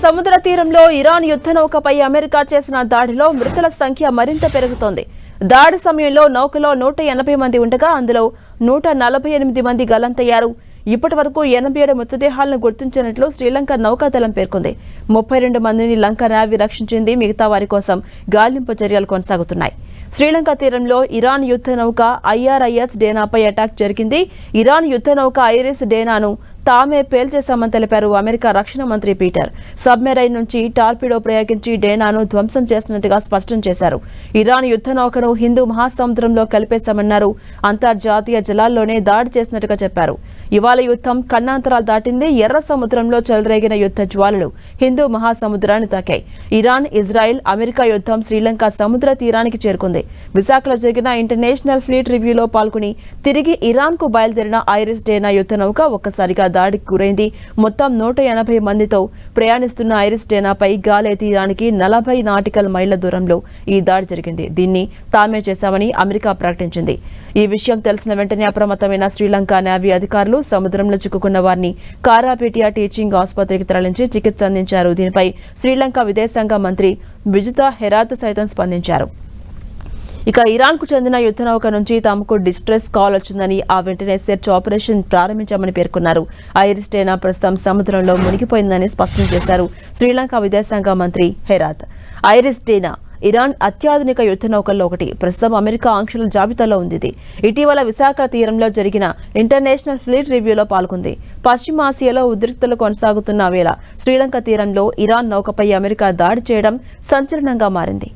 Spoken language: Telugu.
సముద్ర తీరంలో ఇరాన్ యుద్ధ నౌకపై అమెరికా చేసిన దాడిలో మృతుల సంఖ్య మరింత పెరుగుతోంది. దాడి సమయంలో నౌకలో 180 మంది ఉండగా అందులో 148 మంది గల్లంతయ్యారు. ఇప్పటి వరకు 87 మృతదేహాలను గుర్తించినట్లు శ్రీలంక నౌకాదళం పేర్కొంది. 32 మందిని లంక నేవీ రక్షించింది. మిగతా వారి కోసం గాలింపు చర్యలు కొనసాగుతున్నాయి. శ్రీలంక తీరంలో ఇరాన్ యుద్ధ నౌక IRIS డేనాపై అటాక్ జరిగింది. ఇరాన్ యుద్ధ నౌక ఐరిస్ డేనాను తామే పేల్చేశామని తెలిపారు అమెరికా రక్షణ మంత్రి పీటర్. సబ్మెరైన్ నుంచి టార్పిడో ప్రయోగించి డేనాను ధ్వంసం చేసినట్టుగా స్పష్టం చేశారు. ఇరాన్ యుద్ధ నౌకను హిందూ మహాసముద్రంలో కలిపేశామన్నారు. అంతర్జాతీయ జలాల్లోనే దాడి చేసినట్టుగా చెప్పారు. ఇవాళ యుద్ధం ఖండాంతరాలు దాటింది. ఎర్ర సముద్రంలో చెలరేగిన యుద్ధ జ్వాలలు హిందూ మహాసముద్రాన్ని తాకాయి. ఇరాన్, ఇజ్రాయెల్, అమెరికా యుద్ధం శ్రీలంక సముద్ర తీరానికి చేరుకుంది. విశాఖలో జరిగిన ఇంటర్నేషనల్ ఫ్లీట్ రివ్యూలో పాల్గొని తిరిగి ఇరాన్ కు బయలుదేరిన ఐరిస్ డేనా యుద్ధ నౌక ఒక్కసారిగా దాడికి గురైంది. మొత్తం 180 మందితో ప్రయాణిస్తున్న ఐరిస్ డేనాపై గాలే తీరానికి 40 నాటికల్ మైళ్ల దూరంలో ఈ దాడి జరిగింది. దీన్ని తామే చేశామని అమెరికా ప్రకటించింది. ఈ విషయం తెలిసిన వెంటనే అప్రమత్తమైన శ్రీలంక నేవీ అధికారులు సముద్రంలో చిక్కుకున్న వారిని కారాపేటియా టీచింగ్ ఆసుపత్రికి తరలించి చికిత్స అందించారు. దీనిపై శ్రీలంక విదేశాంగ మంత్రి విజితా హెరాత్ సైతం స్పందించారు. ఇక ఇరాన్ కు చెందిన యుద్ధ నౌక నుంచి తమకు డిస్ట్రెస్ కాల్ వచ్చిందని ఆ వెంటనే సెర్చ్ ఆపరేషన్ ప్రారంభించామని పేర్కొన్నారు. ఐరిస్ డేనా ప్రస్తుతం సముద్రంలో మునిగిపోయిందని స్పష్టం చేశారు శ్రీలంక విదేశాంగ మంత్రి హెరాత్. ఐరిస్ డేనా ఇరాన్ అత్యాధునిక యుద్ధ నౌకల్లో ఒకటి. ప్రస్తుతం అమెరికా ఆంక్షల జాబితాలో ఉంది. ఇటీవల విశాఖ తీరంలో జరిగిన ఇంటర్నేషనల్ ఫ్లీట్ రివ్యూలో పాల్గొంది. పశ్చిమాసియాలో ఉద్రిక్తలు కొనసాగుతున్న వేళ శ్రీలంక తీరంలో ఇరాన్ నౌకపై అమెరికా దాడి చేయడం సంచలనంగా మారింది.